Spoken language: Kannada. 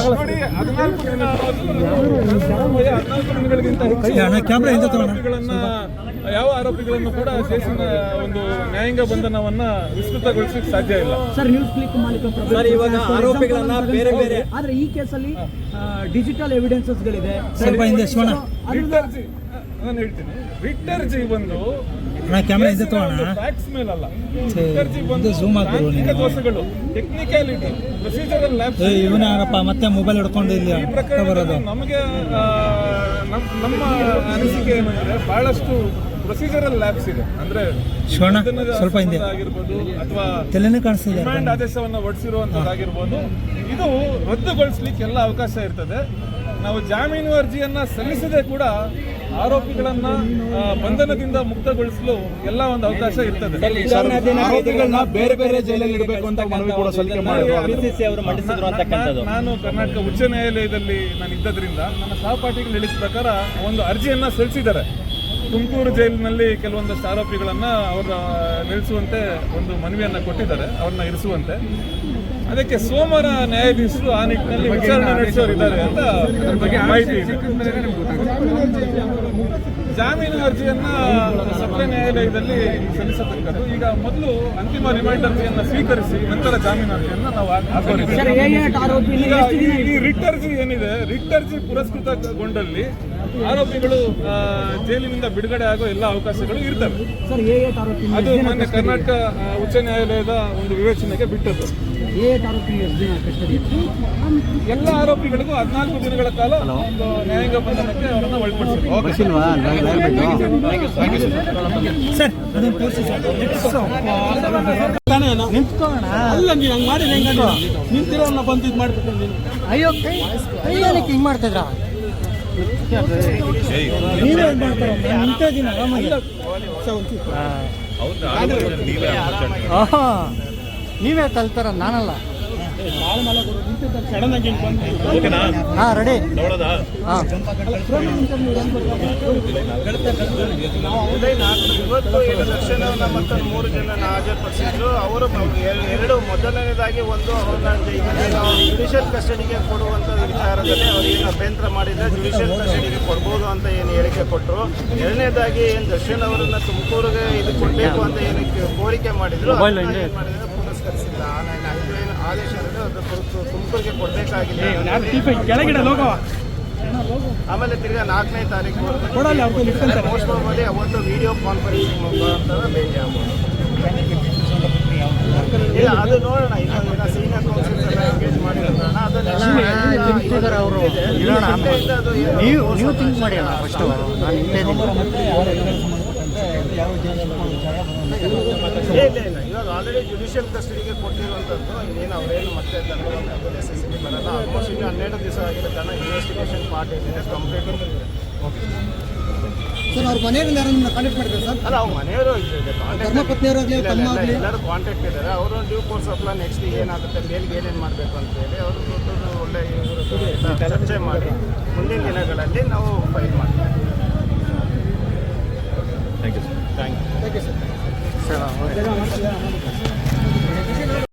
ನೋಡಿ 14 ದಿನ ಅನ್ನೋದು 14 ದಿನಗಳಿಗಿಂತ ಹೆಚ್ಚು ಆರೋಪಿಗಳನ್ನ ಯಾವ ಆರೋಪಿಗಳನ್ನು ಕೂಡ ಕೇಸಿನ ಒಂದು ನ್ಯಾಯಾಂಗ ಬಂಧನವನ್ನ ವಿಸ್ತೃತಗೊಳಿಸಲಿಕ್ಕೆ ಸಾಧ್ಯ ಇಲ್ಲ. ಸರ್ ನ್ಯೂಸ್ ಕ್ಲಿಕ್ ಮಾಲೀಕ ಸರ್ ಇವಾಗ ಆರೋಪಿಗಳನ್ನ ಬೇರೆ ಬೇರೆ ಆದ್ರೆ ಈ ಕೇಸಲ್ಲಿ ಡಿಜಿಟಲ್ ಎವಿಡೆನ್ಸಸ್ ಗಳಿದೆ. ನಾನು ಹೇಳ್ತೀನಿ ರಿಟರ್ಜಿ ಬಂದು ಫ್ಯಾಕ್ಟ್ಸ್ ಮೇಲಲ್ಲ, ರಿಟರ್ಜಿ ಬಂದು ದೋಷಗಳು ಟೆಕ್ನಿಕಾಲಿಟಿ ಪ್ರೊಸೀಜರಲ್ ಲ್ಯಾಬ್ಸ್ ಮತ್ತೆ ಮೊಬೈಲ್ ಹಿಡ್ಕೊಂಡು ಇಲ್ಲಿ ನಮಗೆ ನಮ್ಮ ಅನಿಸಿಕೆ ಏನಂದ್ರೆ ಬಹಳಷ್ಟು ಪ್ರೊಸೀಜರಲ್ ಲ್ಯಾಬ್ಸ್ ಇದೆ. ಅಂದ್ರೆ ಸ್ವಲ್ಪ ಆಗಿರ್ಬೋದು ಅಥವಾ ಕಾಣಿಸ್ತಿದೆ ರಿಮಾಂಡ್ ಆದೇಶವನ್ನು ಹೊರಡಿಸಿರುವಂತದ್ದಾಗಿರ್ಬೋದು, ಇದು ರದ್ದುಗೊಳಿಸ್ಲಿಕ್ಕೆ ಎಲ್ಲ ಅವಕಾಶ ಇರ್ತದೆ. ನಾವು ಜಾಮೀನು ಅರ್ಜಿಯನ್ನ ಸಲ್ಲಿಸದೆ ಕೂಡ ಆರೋಪಿಗಳನ್ನ ಬಂಧನದಿಂದ ಮುಕ್ತಗೊಳಿಸಲು ಎಲ್ಲ ಒಂದು ಅವಕಾಶ ಇರ್ತದೆ. ಆರೋಪಿಗಳನ್ನ ಬೇರೆ ಬೇರೆ ಜೈಲಲ್ಲಿ ಇಡಬೇಕು ಅಂತ ಮನವಿ ಕೂಡ ಸಲ್ಲಿಕೆ ಮಾಡಿದ್ರು. ನಾನು ಕರ್ನಾಟಕ ಉಚ್ಚ ನ್ಯಾಯಾಲಯದಲ್ಲಿ ನಾನು ಇದ್ದದ್ರಿಂದ ನನ್ನ ಸಹಪಾಠಿಗಳು ಹೇಳಿದ ಪ್ರಕಾರ ಒಂದು ಅರ್ಜಿಯನ್ನ ಸಲ್ಲಿಸಿದ್ದಾರೆ. ತುಮಕೂರು ಜೈಲಿನಲ್ಲಿ ಕೆಲವೊಂದಷ್ಟು ಆರೋಪಿಗಳನ್ನ ಅವರ ನಿಲ್ಲಿಸುವಂತೆ ಒಂದು ಮನವಿಯನ್ನ ಕೊಟ್ಟಿದ್ದಾರೆ, ಅವ್ರನ್ನ ಇರಿಸುವಂತೆ. ಅದಕ್ಕೆ ಸೋಮವಾರ ನ್ಯಾಯಾಧೀಶರು ಆ ನಿಟ್ಟಿನಲ್ಲಿ ವಿಚಾರಣೆ ನಡೆಸೋರಿದ್ದಾರೆ ಅಂತ ಮಾಹಿತಿ ಇದೆ. ಜಾಮೀನು ಅರ್ಜಿಯನ್ನ ಸತ್ರ ನ್ಯಾಯಾಲಯದಲ್ಲಿ ಸಲ್ಲಿಸತಕ್ಕದ್ದು. ಈಗ ಮೊದಲು ಅಂತಿಮ ರಿಮೈಂಡ್ ಅರ್ಜಿಯನ್ನ ಸ್ವೀಕರಿಸಿ ನಂತರ ಜಾಮೀನು ಅರ್ಜಿಯನ್ನ ನಾವು ಈ ರಿಟ್ ಅರ್ಜಿ ಏನಿದೆ, ರಿಟ್ ಅರ್ಜಿ ಪುರಸ್ಕೃತಗೊಂಡಲ್ಲಿ ಆರೋಪಿಗಳು ಜೈಲಿನಿಂದ ಬಿಡುಗಡೆ ಆಗೋ ಎಲ್ಲ ಅವಕಾಶಗಳು ಇರ್ತವೆ. ಅದು ಮಾನ್ಯ ಕರ್ನಾಟಕ ಉಚ್ಚ ನ್ಯಾಯಾಲಯದ ಒಂದು ವಿವೇಚನೆಗೆ ಬಿಟ್ಟದ್ದು. ಎಲ್ಲ ಆರೋಪಿಗಳಿಗೂ 14 ದಿನಗಳ ಕಾಲ ಒಂದು ನ್ಯಾಯಾಂಗ ಬಂಧನಕ್ಕೆ ಅವರನ್ನು ಒಳಪಡಿಸಿದ್ರು. ಅಲ್ಲ ನೀನು ಹಂಗೆ ಮಾಡಿ ನಿಂತಿರೋನ್ನ ಬಂದು ಇದು ಮಾಡ್ಬೇಕು. ಅಯ್ಯೋ ಹಿಂಗ್ ಮಾಡ್ತಿದ್ರ ನೀವೇ ಕಲ್ತಾರ, ನಾನಲ್ಲ. ರೆಡಿ. ಇವತ್ತು ದರ್ಶನವನ್ನ ಮತ್ತು 3 ಜನನ ಹಾಜರುಪಡಿಸಿದ್ರು. ಅವರು ಎರಡು ಮೊದಲನೇದಾಗಿ ಒಂದು ಅವ್ರನ್ನ ಜುಡಿಷಿಯಲ್ ಕಸ್ಟಡಿಗೆ ಕೊಡುವಂಥ ವಿಚಾರದಲ್ಲಿ ಅವರಿಗೆ ಅಭ್ಯಂತರ ಮಾಡಿದರೆ ಜುಡಿಷಿಯಲ್ ಕಸ್ಟಡಿಗೆ ಕೊಡ್ಬೋದು ಅಂತ ಏನು ಹೇಳಿಕೆ ಕೊಟ್ಟರು. ಎರಡನೇದಾಗಿ ಏನು ದರ್ಶನ್ ಅವರನ್ನ ತುಮಕೂರಿಗೆ ಇದು ಕೊಡಬೇಕು ಅಂತ ಏನು ಕೋರಿಕೆ ಮಾಡಿದ್ರು, ಪುರಸ್ಕರಿಸಿಲ್ಲ. ಆದೇಶ ಅಂದರೆ ಅದು ತುಮಕೂರಿಗೆ ಕೊಡಬೇಕಾಗಿದೆ. ಆಮೇಲೆ ತಿರ್ಗಾ 4ನೇ ತಾರೀಕು ಮೋಸ್ಟ್ ಪ್ರಾಬಬ್ಲಿ ಅವತ್ತು ವಿಡಿಯೋ ಕಾನ್ಫರೆನ್ಸಿಂಗ್ ಮುಖಾಂತರ ಭೇಟಿ ಆಗ್ಬೋದು. ಇಲ್ಲ ಅದು ನೋಡೋಣ, ಇನ್ನೊಂದು ಸೀನಿಯರ್ ಕೌನ್ಸಿಲ್ಸ್ ಎಲ್ಲ ಎಂಗೇಜ್ ಮಾಡಿರೋಣ. ಇಲ್ಲ ಇವಾಗ ಆಲ್ರೆಡಿ ಜುಡಿಷಿಯಲ್ ಕಸ್ಟಡಿಗೆ ಕೊಟ್ಟಿರುವಂಥದ್ದು. ಇನ್ನೇನು ಅವರೇನು ಮತ್ತೆ ತಗೊಳ್ಳುವಂಥದ್ದು ನೆಸೆಸಿಟಿ ಬರಲ್ಲ. ಆಲ್ಮೋಸ್ಟ್ ಇನ್ನು 12 ದಿವಸ ಆಗಿರೋ ಕಾರಣ ಇನ್ವೆಸ್ಟಿಗೇಷನ್ ಪಾರ್ಟ್ ಏನಿದೆ ಕಂಪ್ಲೀಟ್ ಸರ್. ಅವ್ರ ಮನೆಯಲ್ಲಿ ಯಾರನ್ನ ಕಾಂಟ್ಯಾಕ್ಟ್ ಮಾಡಿದ್ರೆ ಸರ್? ಅಲ್ಲ, ಅವ್ರ ಮನೆಯವರು ಎಲ್ಲರೂ ಕಾಂಟ್ಯಾಕ್ಟ್ ಇದ್ದಾರೆ. ಅವರು ಡ್ಯೂ ಕೋರ್ಸ್ ಆಫ್ ನೆಕ್ಸ್ಟ್ ಏನಾಗುತ್ತೆ, ಬೇಲ್ಗೆ ಏನೇನು ಮಾಡಬೇಕು ಅಂತ ಹೇಳಿ ಅವರು ಒಳ್ಳೆ ಚರ್ಚೆ ಮಾಡಿ ಮುಂದಿನ ದಿನಗಳಲ್ಲಿ ನಾವು ಫೈಲ್ ಮಾಡ್ತೀವಿ. Thank you sir. ಸರ್